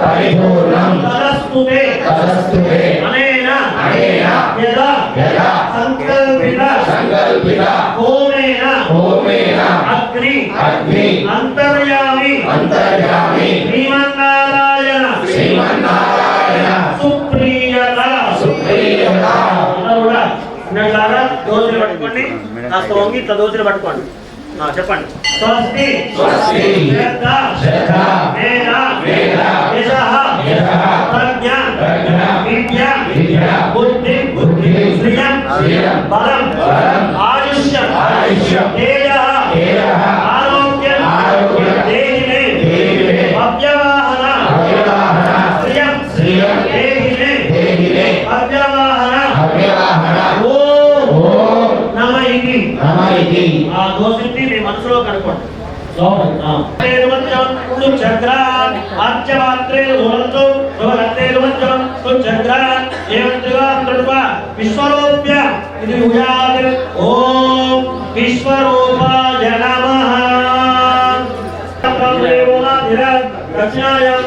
परिपूर्णं तदस्तुते अनेन यदा संकल्पित होमेन अग्नि अंतर्यामी श्रीमन्नारायण सुप्रियता నల్లారా దోజులు పట్టుకోండి కాస్త వంగి దోజులు పట్టుకోండి చెప్పండి స్వస్తి శ్రద్ధ మేధ యశః ప్రజ్ఞ విద్య బుద్ధి శ్రియం బలం ఆయుష్యం తేజః ఆరోగ్యం దేహినే అవ్యవహన శ్రియం దేహినే అవ్యవహన ఆ దోషిని మీ మనసులో కనుకోండి విశ్వరూప్య ఇది ఓం విశ్వరూపాయ నమః దక్షిణాయాం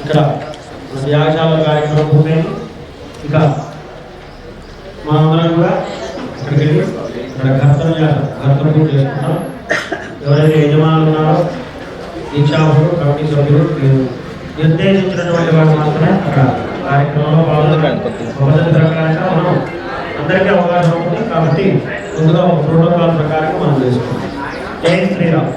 ఇక్కడ యాగశాల కార్యక్రమం పూర్తయింది. ఇక మనందరం కూడా ఇక్కడికి వెళ్ళి ఇక్కడ కర్తవ్యం పూర్తి చేసుకుంటాం. ఎవరైతే యజమానులు ఉన్నారో దీక్షాభులు కమిటీ సభ్యులు నిర్దేశించినటువంటి వారు మాత్రమే అక్కడ కార్యక్రమంలో పాల్గొనడానికి మనం అందరికీ అవకాశం ఉంటుంది. కాబట్టి ముందుగా ఒక ప్రోటోకాల్ ప్రకారం మనం చేసుకుంటాం. జై శ్రీరామ్.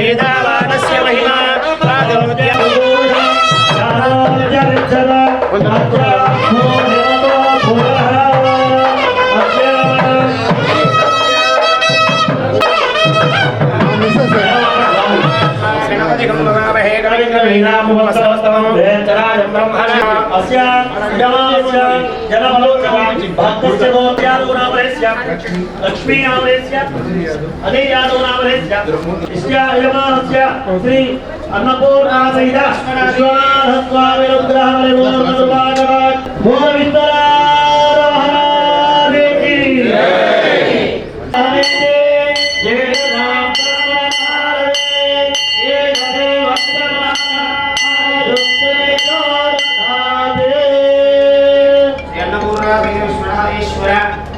Ida लक्ष्मी श्री अन्नपूर्णा सहित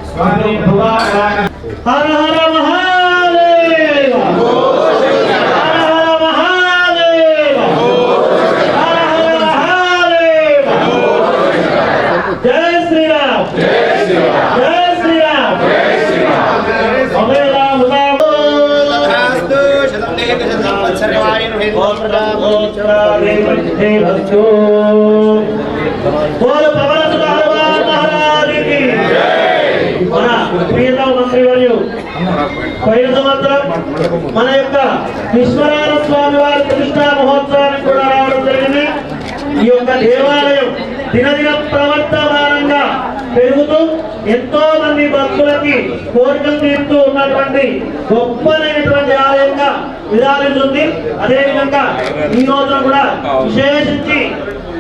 स्वामी हर हर महादेव हर हर महादेव हर हर महादेव जय श्री राम जय श्री राम जय श्री राम जय श्री राम हमें राम राम तथास्तु शतं देव शतं वत्सरवाय रोहितो बोल पवन सुत हनुमान महाराज की మన ప్రియతమ మంత్రివర్యు పోయిన సంవత్సరం మన యొక్క విశ్వనాథ స్వామి వారి ప్రతిష్టా మహోత్సవానికి కూడా రావడం జరిగింది. ఈ యొక్క దేవాలయం దినదిన ప్రవర్తమానంగా పెరుగుతూ ఎంతో మంది భక్తులకి కోరికలు తీరుతూ ఉన్నటువంటి గొప్పనైనటువంటి ఆలయంగా విరాజిల్లుతుంది. అదేవిధంగా ఈ రోజున కూడా విశేషించి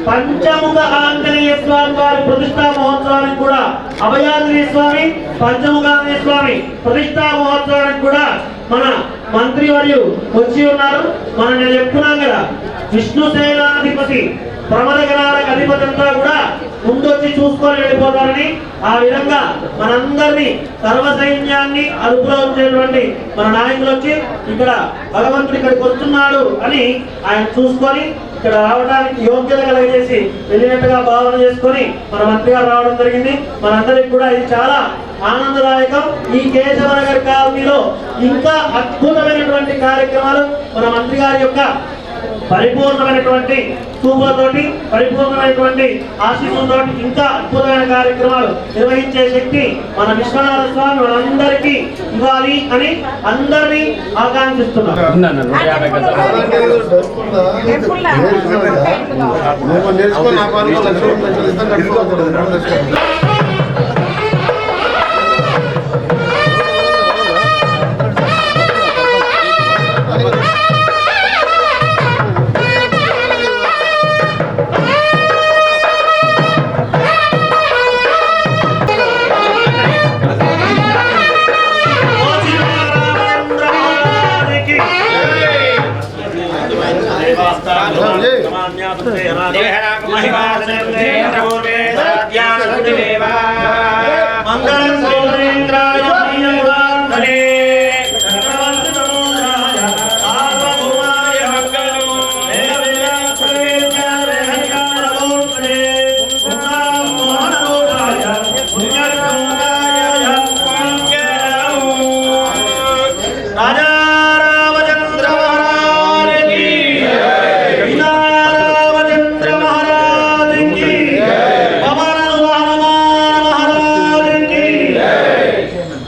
పంచముఖ ఆంజనేయ స్వామి వారి ప్రతిష్టా మహోత్సవానికి కూడా అభయాంజనేయ స్వామి పంచముఖ ఆంజనేయ స్వామి ప్రతిష్టా మహోత్సవానికి కూడా మన మంత్రివర్యు వచ్చి ఉన్నారు. మనం నేను చెప్తున్నాం కదా, విష్ణు సేనాధిపతి ప్రమదగణాలకు అధిపతి అంతా కూడా ముందొచ్చి చూసుకొని వెళ్ళిపోతారని, ఆ విధంగా మనందరినీ సర్వ సైన్యాన్ని అదుపులో ఉంచేటువంటి మన నాయకులు వచ్చి ఇక్కడ భగవంతుడు ఇక్కడికి వస్తున్నాడు అని ఆయన చూసుకొని ఇక్కడ రావడానికి యోగ్యత కలిగజేసి వెళ్ళినట్టుగా భావన చేసుకొని మన మంత్రి గారు రావడం జరిగింది. మనందరికి కూడా ఇది చాలా ఆనందదాయకం. ఈ కేశవనగర్ కాలనీలో ఇంకా అద్భుతమైనటువంటి కార్యక్రమాలు మన మంత్రి గారి యొక్క పరిపూర్ణమైనటువంటి చూపులతోటి పరిపూర్ణమైనటువంటి ఆశీస్సులతోటి ఇంకా అద్భుతమైన కార్యక్రమాలు నిర్వహించే శక్తి మన విశ్వనాథ స్వామి మనందరికీ ఇవ్వాలి అని అందరినీ ఆకాంక్షిస్తున్నాం.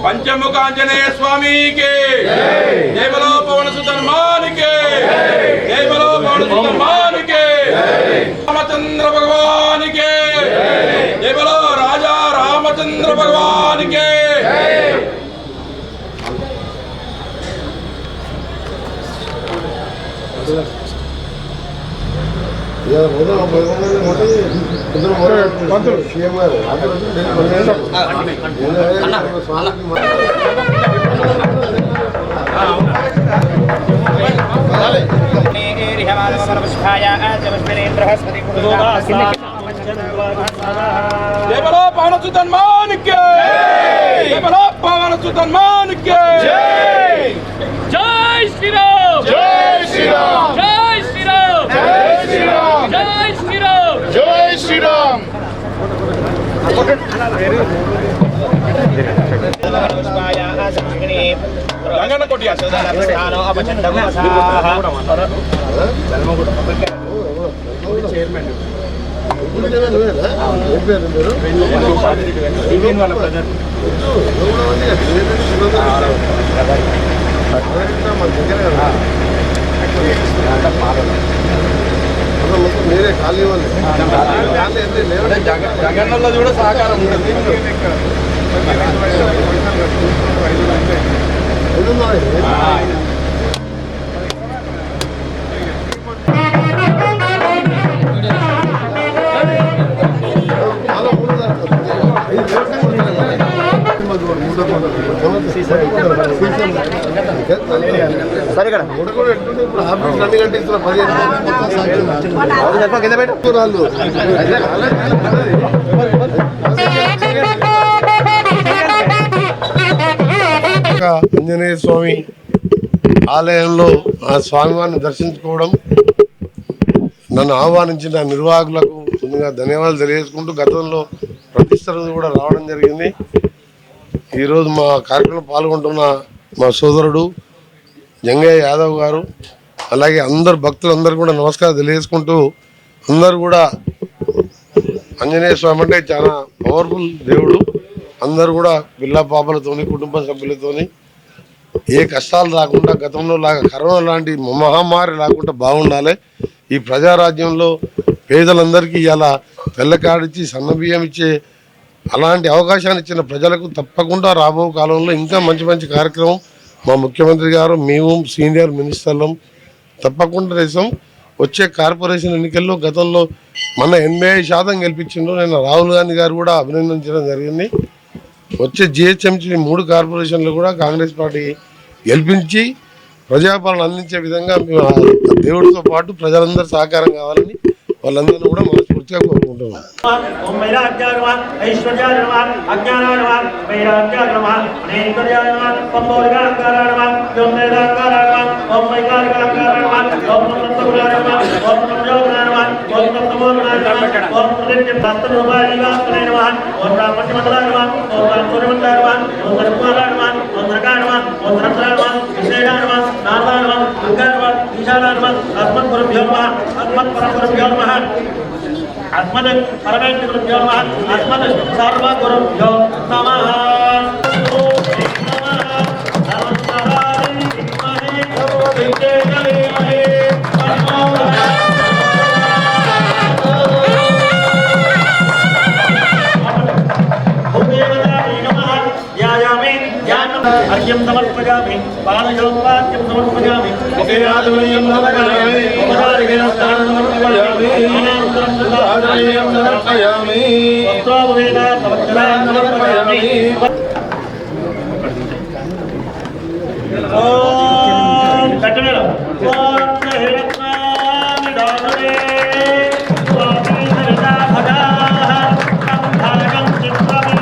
पंचमुख आंजनेय स्वामी के जय बोलो पवन सुत हनुमान के जय बोलो पवन सुत हनुमान के रामचंद्र भगवान के जय बोलो राजा रामचंद्र भगवान के जय बोलो पवन सुत हनुमान के जय बोलो पवन सुत हनुमान के जय श्री राम जय श्री राम जय श्री राम जय श्री राम जय श्री राम जय श्री राम गंगन कोटिया చైర్మన్ జగన్లో కూడా సహకారం ఉంటుంది. ఆంజనేయ స్వామి ఆలయంలో ఆ స్వామివారిని దర్శించుకోవడం, నన్ను ఆహ్వానించిన నిర్వాహకులకు ముందుగా ధన్యవాదాలు తెలియజేసుకుంటూ గతంలో ప్రతిష్టలు కూడా రావడం జరిగింది. ఈరోజు మా కార్యక్రమంలో పాల్గొంటున్న మా సోదరుడు జంగయ్య యాదవ్ గారు, అలాగే అందరు భక్తులందరూ కూడా నమస్కారం తెలియజేసుకుంటూ, అందరూ కూడా ఆంజనేయ స్వామి అంటే చాలా పవర్ఫుల్ దేవుడు. అందరూ కూడా పిల్ల పాపలతోని కుటుంబ సభ్యులతోని ఏ కష్టాలు రాకుండా గతంలో లాగా కరోనా లాంటి మహమ్మారి రాకుండా బాగుండాలి. ఈ ప్రజారాజ్యంలో పేదలందరికీ ఇలా తెల్లకాడిచ్చి సన్నబియ్యం ఇచ్చే అలాంటి అవకాశాన్ని ఇచ్చిన ప్రజలకు తప్పకుండా రాబో కాలంలో ఇంకా మంచి మంచి కార్యక్రమం మా ముఖ్యమంత్రి గారు, మేము సీనియర్ మినిస్టర్లం తప్పకుండా చేసాం. వచ్చే కార్పొరేషన్ ఎన్నికల్లో గతంలో మన 85% గెలిపించిండ్రు. నేను రాహుల్ గాంధీ గారు కూడా అభినందించడం జరిగింది. వచ్చే జిహెచ్ఎంసీ 3 కార్పొరేషన్లు కూడా కాంగ్రెస్ పార్టీ గెలిపించి ప్రజాపాలన అందించే విధంగా దేవుడితో పాటు ప్రజలందరూ సహకారం కావాలని వాళ్ళందరూ కూడా మనస్ఫూర్తిగా కోరుకుంటున్నాం. अस्मद् परमेश्वरभ्यो नमः अस्मद् सर्वगुरुभ्यो नमः अर्घ्यं समर्पयामि पादयोपाद्यं समर्पयामि उपयादुर्यं समर्पयामि उपदारिणं समर्पयामि आनन्दं समर्पयामि वस्त्रोपवेदा समर्पयामि समर्पयामि ओम कटमेल ओम हिरण्यनामि दामने स्वामी सविता भजा संभागं चित्रमे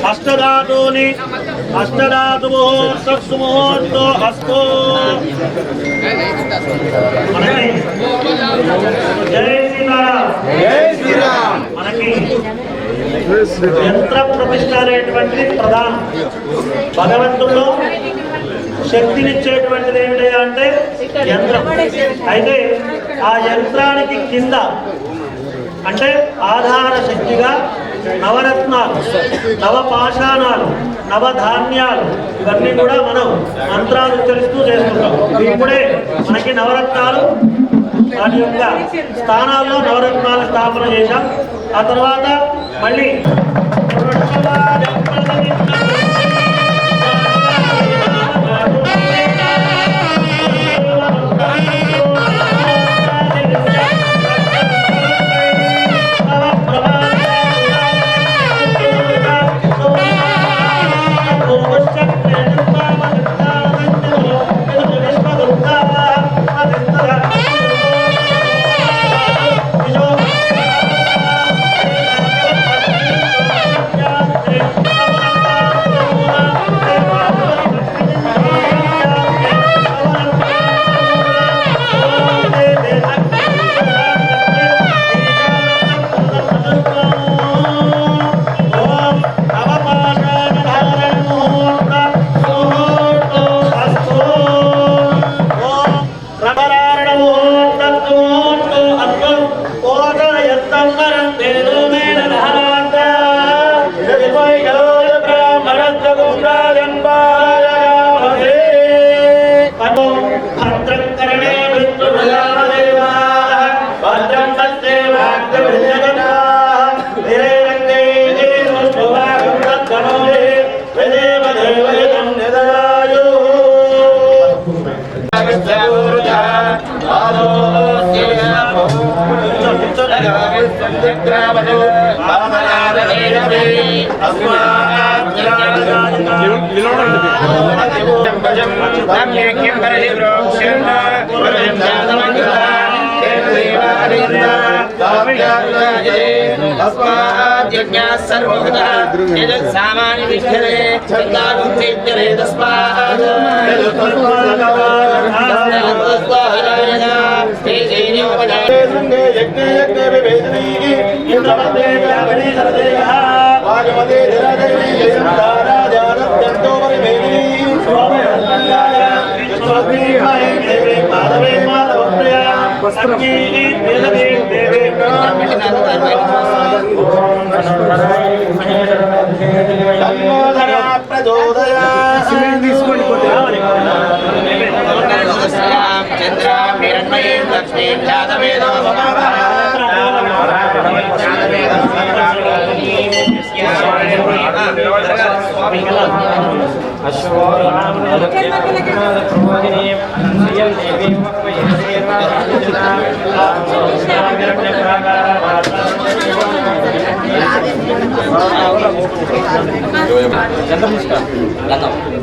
अष्टधातूनि अष्टधातु मुहूर्तो हस्तो जय श्री राम మనకి యంత్ర ప్రతిష్ఠ అనేటువంటిది ప్రధానం. భగవంతుల్లో శక్తినిచ్చేటువంటిది ఏమిటి అంటే యంత్రం. అయితే ఆ యంత్రానికి కింద అంటే ఆధార శక్తిగా నవరత్నాలు, నవపాషాణాలు, నవధాన్యాలు ఇవన్నీ కూడా మనం మంత్రాలు ఉచ్చరిస్తూ చేసుకుంటాం. ఇప్పుడే మనకి నవరత్నాలు వాటి యొక్క స్థానాల్లో నవరత్నాల స్థాపన చేశాం. ఆ తర్వాత మళ్ళీ सामान्य विषये चंदागुप्तेरे तस्मात् चंद्र हिरण्मयी लक्ष्मी जातवेदो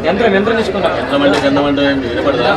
యంత్రం తీసుకున్నాం గంధమంటే వినపడదా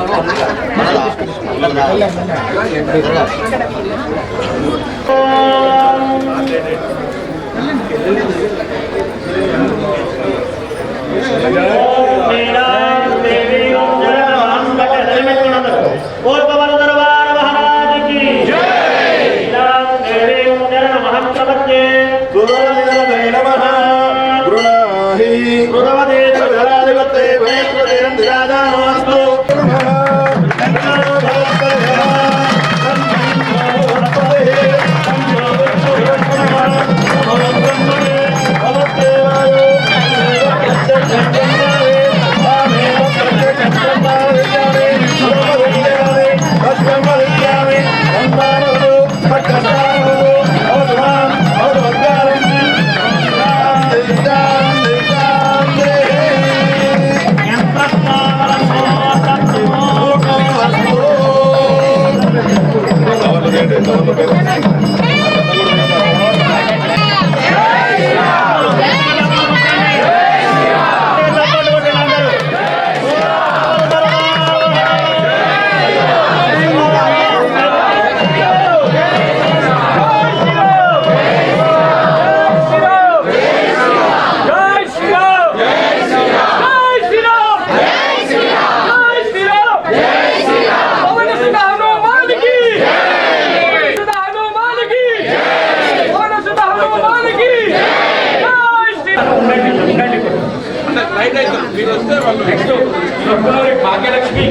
భాగ్యలక్ష్మి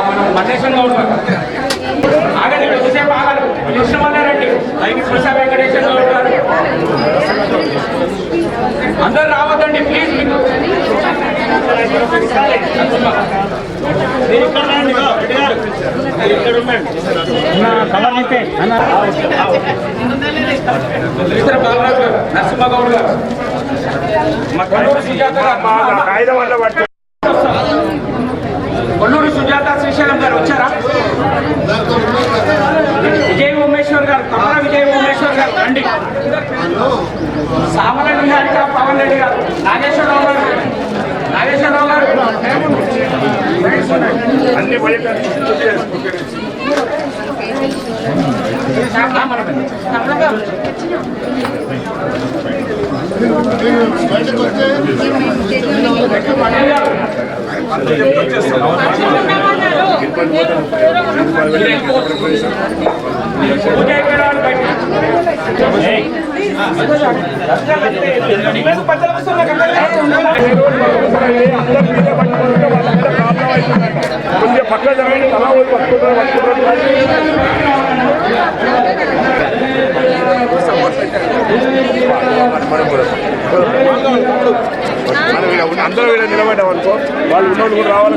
మనం మన్నేశ్వరంగా ఉంటాం ఆగండి కొద్దిసేపు ఆగాలి కృష్ణ వల్లారెడ్డి ప్రసా వెంకటేశ్వర గౌడ్ గారు అందరు రావద్దండి ప్లీజ్ మీకు ఇతర బాలరాజు గారు నరసింహ గౌడ్ గారు మా కొల్లూరు సుజాత గారు కొల్లూరు సుజాత శ్రీశైలం గారు వచ్చారా విజయ్ ఉమేశ్వర్ గారు కమల విజయ్ ఉమేశ్వర్ గారు రండి సామరెడ్డి గారిక పవన్ రెడ్డి గారు నాగేశ్వరరావు గారు అన్ని కొంచెం పక్కన జరగండి తలా అందరూ వీళ్ళ నిలబడ్డాం అనుకో వాళ్ళు ఉన్నోళ్ళు కూడా రావాలి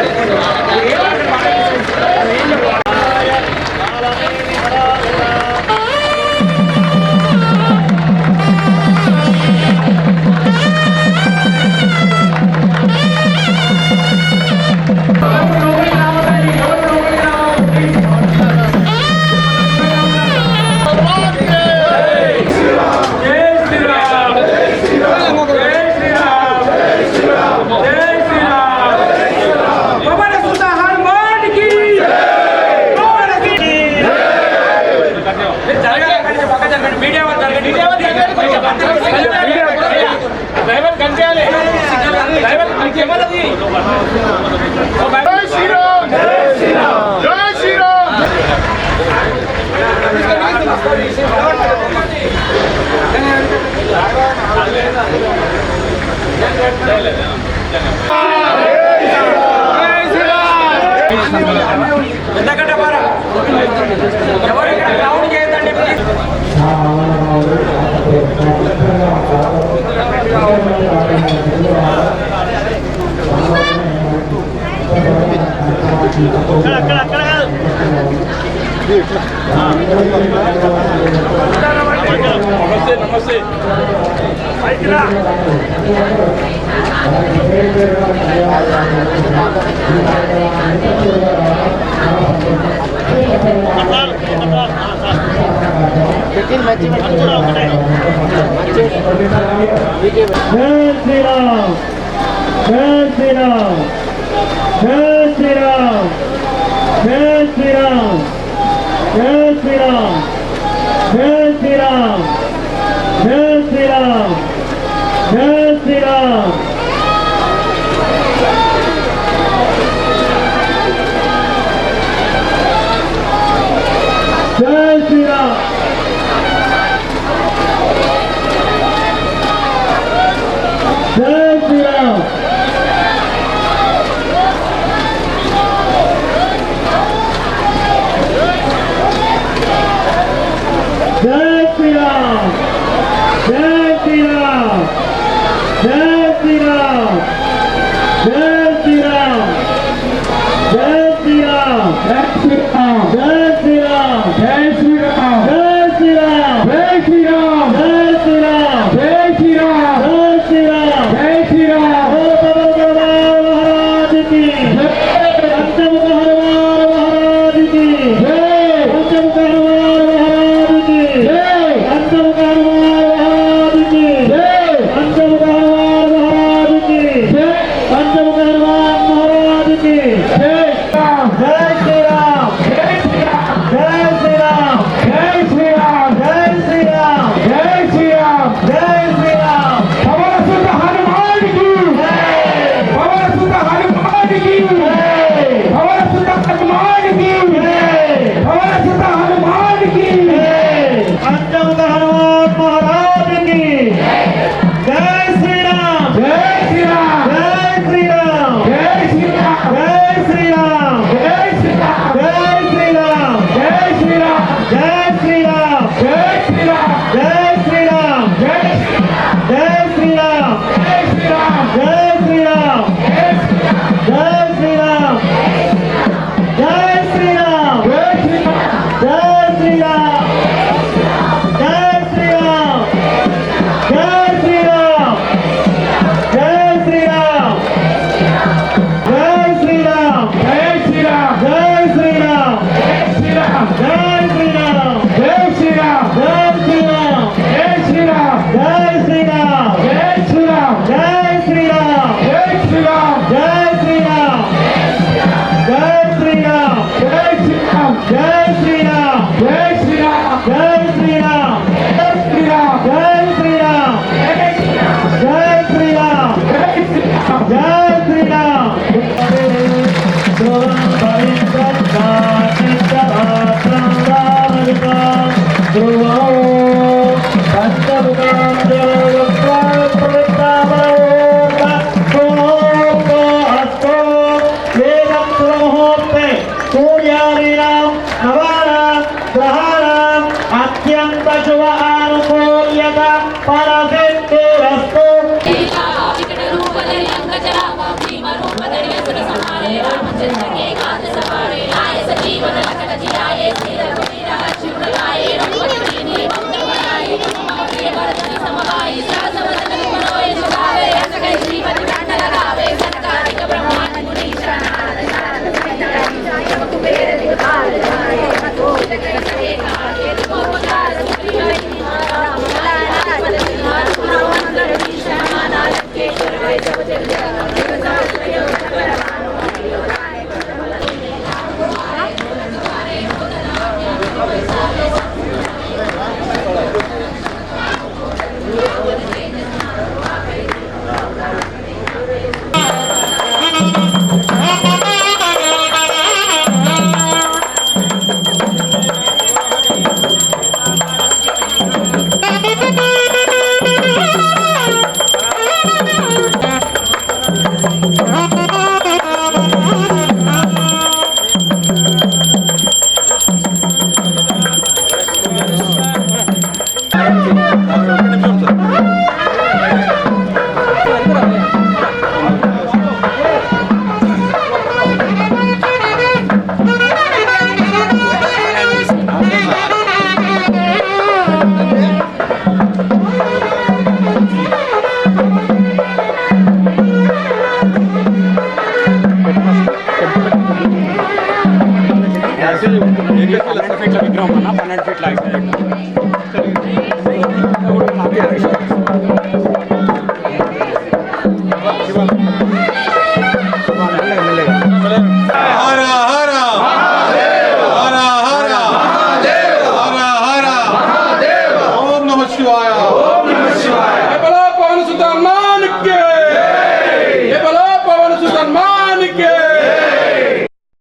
కెమెరాది ఎంతకంటే బారా ఎవరు ఇక్కడ క్రౌడ్ చేయదండి ప్లీజ్. నమస్తే నమస్తే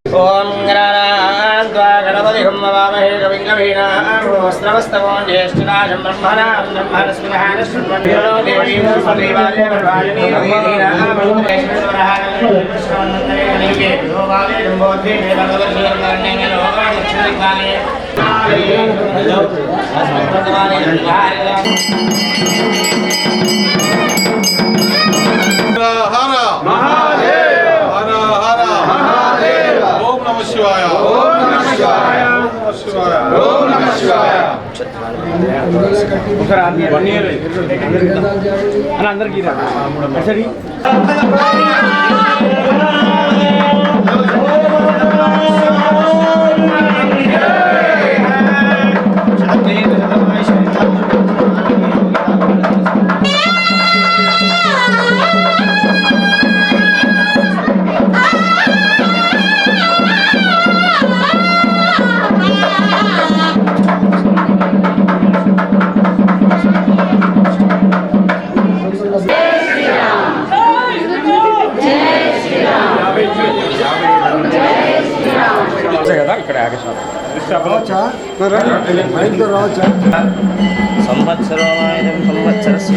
ఓం గణానాన్త్వా గణపతి హుమ్మవామహే కవిం కవీనామస్తమస్తమో జ్యేష్ఠరాజం బ్రహ్మణాం బ్రహ్మణస్పతిహానశ్రుణ్వన్నిరో దేవీం సదేవాలే భవాని కృష్ణవందనే యోగాలే జంబోధే భగవద్గీతాన్నేనో దక్షిణదిక్పాలే సంవత్సరోమాయుధం సంవత్సరస్య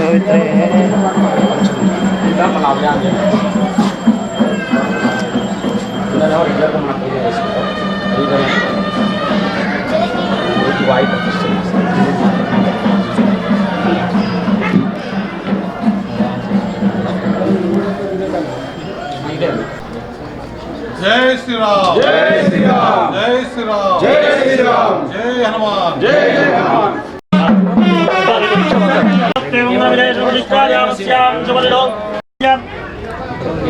జై శ్రీరామ్ జై శ్రీరామ్ జై శ్రీరామ్ జై శ్రీరామ్ జై హనుమాన్ జై హనుమాన్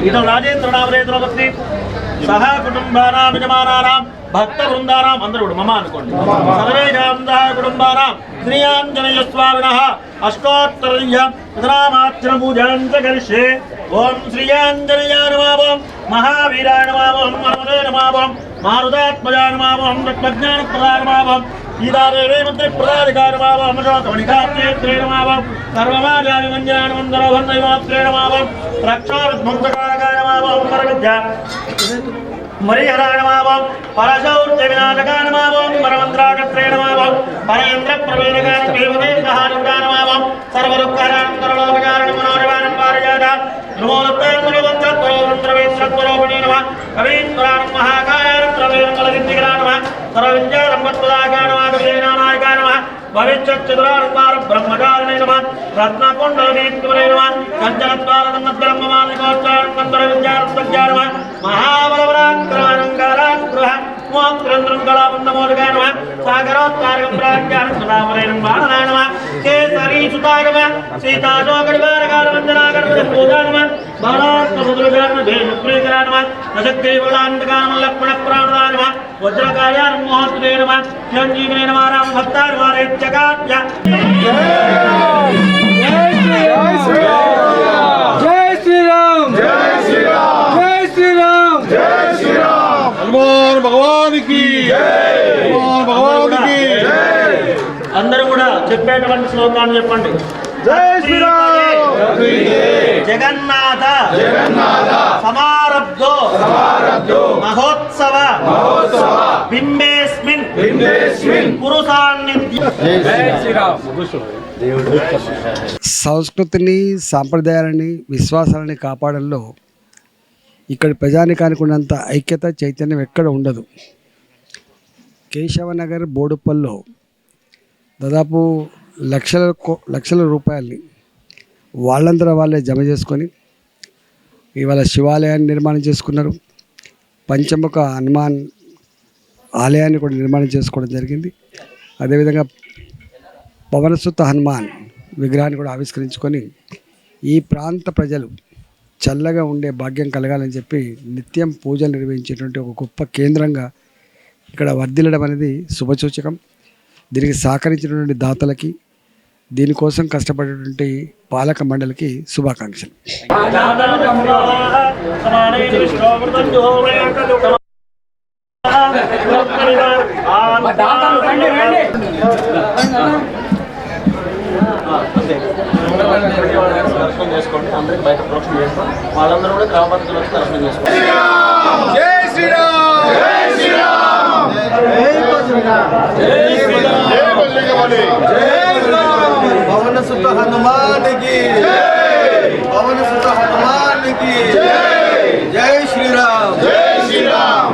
ఇదం రాజేంద్ర నామరేంద్ర భక్తి సహా కుటుంబానాం యజమానానాం భక్త బృందానాం అందరూ మమ అనుకోండి సర్వేషాం కుటుంబానాం శ్రీయాంజనేయస్వామినః అష్టోత్తరనామార్చన పూజాం చ కరిష్యే. ఓం శ్రీయాంజనేయాయ నమః, ఓం మహావీరాయ నమః, ఓం హనుమతే నమః, ఓం మారుతాత్మజాయ నమః, ఓం తత్వజ్ఞానప్రదాయ నమః, ఓం సీతాదేవీ మంత్రిప్రదాధికాయ నమః, ఓం అశోకమణికాక్షేత్రే నమః, ఓం సర్వమార్యాభిమంజనానందరవన్నైమాత్రే నమః, ఓం రక్షారత్మంతకారకాయ నమః, ఓం వరవిద్య మరిహరాయ నమః, ఓం పరశౌర్య వినాశకాయ నమః, ఓం పరమంత్రాకత్రే నమః, ఓం పరయంత్ర ప్రవేదకాయ దేవదేవహారిందాయ నమః, ఓం సర్వదుఃఖానాంతరలోకకారణం మనోనివారణం పారిజాత నమో నమః కవీశ్వరాణం మహాకాయానంతరవేదంగళదిత్తికరా నమః సర్వవిద్యారంభత్పదాకాయ నమః కవిజయనానాయకాయ నమః భవిష్యచ్చతురారంభార బ్రహ్మచారిణే నమః రత్నకుండలదీప్తివరే నమః కంచనత్వారదంగద్బ్రహ్మమాలికోచ్చారణంతర విద్యారత్వజ్ఞాయ నమః మహాబలపరాక్రమానంకారాగ్రహ మోక్షరంధ్రంకళాబంధమోదకాయ నమః సాగరోత్తారకం ప్రాజ్ఞానంతరామరేణం బాణనాయ నమః కేసరీ సుతాయ నమః సీతాశోకడివారకారవందనాగర్భూతాయ నమః బాలాత్మసుదుర్గాత్మధేనుప్రీకరాయ నమః నశక్తివలాంతకానమల్లక్ష్మణప్రాణదాయ నమః వజ్రకార్యాన్మోహత్రే నమః చిరంజీవినే నమః రామభక్తార్వారేత్యకాత్య. హనుమాన్ భగవాన్ కి హనుమాన్ భగవాన్ కి అందరూ కూడా చెప్పేటువంటి శ్లోకాన్ని చెప్పండి. జై శ్రీరామ్ జగన్నాథ సమారబ్ధో మహోత్సవ బింబేస్మిన్ కురు సాన్నిధ్యం. సంస్కృతిని సాంప్రదాయాలని విశ్వాసాలని కాపాడంలో ఇక్కడి ప్రజానికానికి ఉన్నంత ఐక్యత చైతన్యం ఎక్కడ ఉండదు. కేశవనగర్ బోడుప్పల్లో దాదాపు లక్షల రూపాయలని వాళ్ళందరూ వాళ్ళే జమ చేసుకొని ఇవాళ శివాలయాన్ని నిర్మాణం చేసుకున్నారు. పంచముఖ హనుమాన్ ఆలయాన్ని కూడా నిర్మాణం చేసుకోవడం జరిగింది. అదేవిధంగా పవనసుత హనుమాన్ విగ్రహాన్ని కూడా ఆవిష్కరించుకొని ఈ ప్రాంత ప్రజలు చల్లగా ఉండే భాగ్యం కలగాలని చెప్పి నిత్యం పూజలు నిర్వహించేటువంటి ఒక గొప్ప కేంద్రంగా ఇక్కడ వర్ధిల్లడం అనేది శుభసూచకం. దీనికి సహకరించినటువంటి దాతలకి, దీనికోసం కష్టపడేటువంటి పాలక మండలికి శుభాకాంక్షలు. దర్శనం చేసుకోండి, అందరికి బయట ప్రోక్షణ చేస్తాం. వాళ్ళందరూ కూడా గ్రామ పంచాయతీలో దర్శనం చేసుకోండి. జై శ్రీరామ్ జై శ్రీరామ్ పవన సుత హనుమానికి పవన సుత హనుమానికి జై శ్రీరామ్ జై శ్రీరామ్.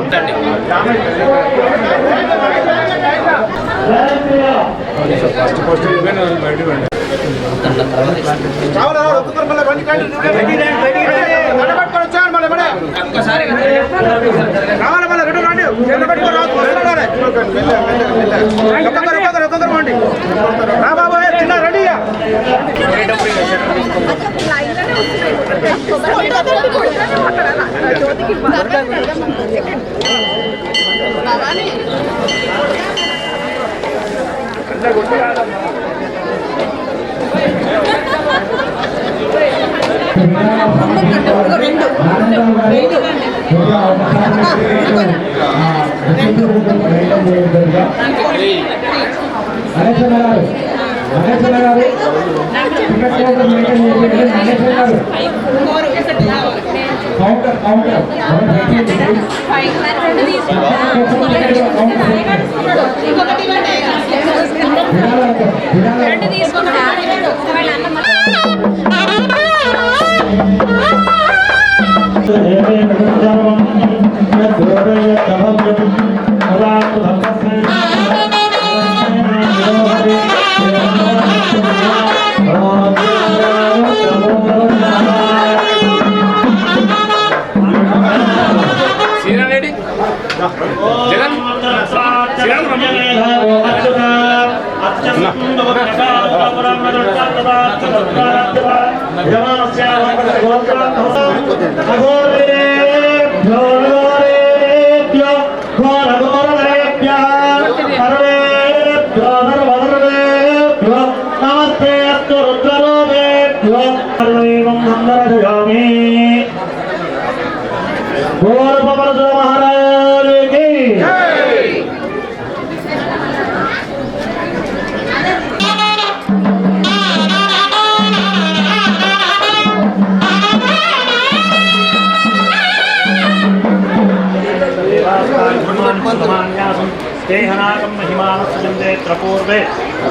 पूर्वे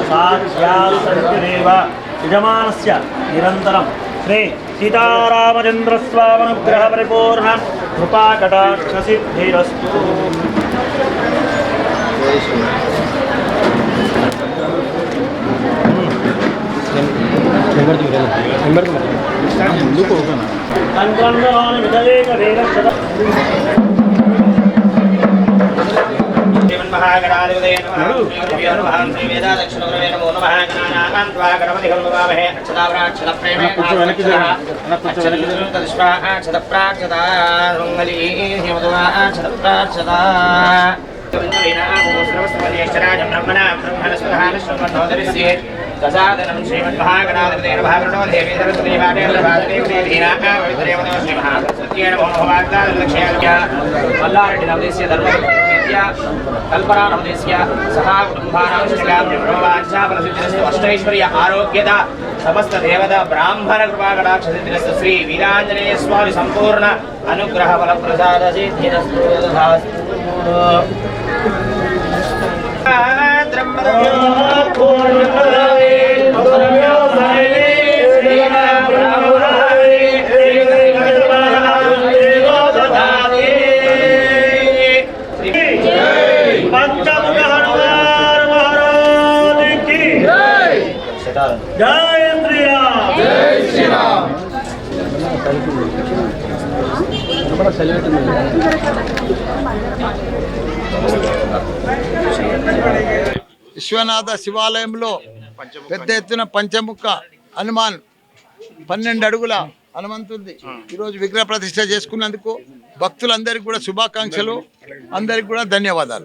साक्षात्देव यजमानस्य निरन्तरं श्री सीतारामचन्द्रस्वामनुग्रह परिपूर्ण कृपाकटाक्षसिद्धिरस्तु. महागणाधिपतये नमः. नमः श्री वेदा दक्षिणगुरवे नमो नमः. गणानां त्वा गणपतिं नमामहे. अक्षताप्राक्षतप्रेमे अक्षतप्राक्षता मंगलीर्हिमदुवा अक्षतप्राक्षता प्रसादनं श्रीमन्महागणाधिपतये नमः. प्रणो देवी सरस्वती वाटे प्रभादेवीधीना पवित्रेवतो श्रीमहासरस्वत्यै नमो नमः. वाग्दानलक्ष्याय मल्लारेड्डी नवदेशीय धर्म कल्पनानवदेशीय सहा कुटुम्बानां ब्रह्मवाञ्छा फलसिद्धिरस्तु. अष्टैश्वर्य आरोग्यता समस्त देवता ब्राह्मण कृपाकटाक्षसिद्धिरस्तु. श्री वीराञ्जनेय स्वामी संपूर्ण अनुग्रह फलप्रसाद सिद्धिरस्तु. जय श्रीराम जय श्रीराम. విశ్వనాథ శివాలయంలో పెద్ద ఎత్తున పంచముఖ హనుమాన్ 12 అడుగుల హనుమంతుడిది ఈరోజు విగ్రహ ప్రతిష్ఠ చేసుకున్నందుకు భక్తులందరికీ కూడా శుభాకాంక్షలు. అందరికీ కూడా ధన్యవాదాలు.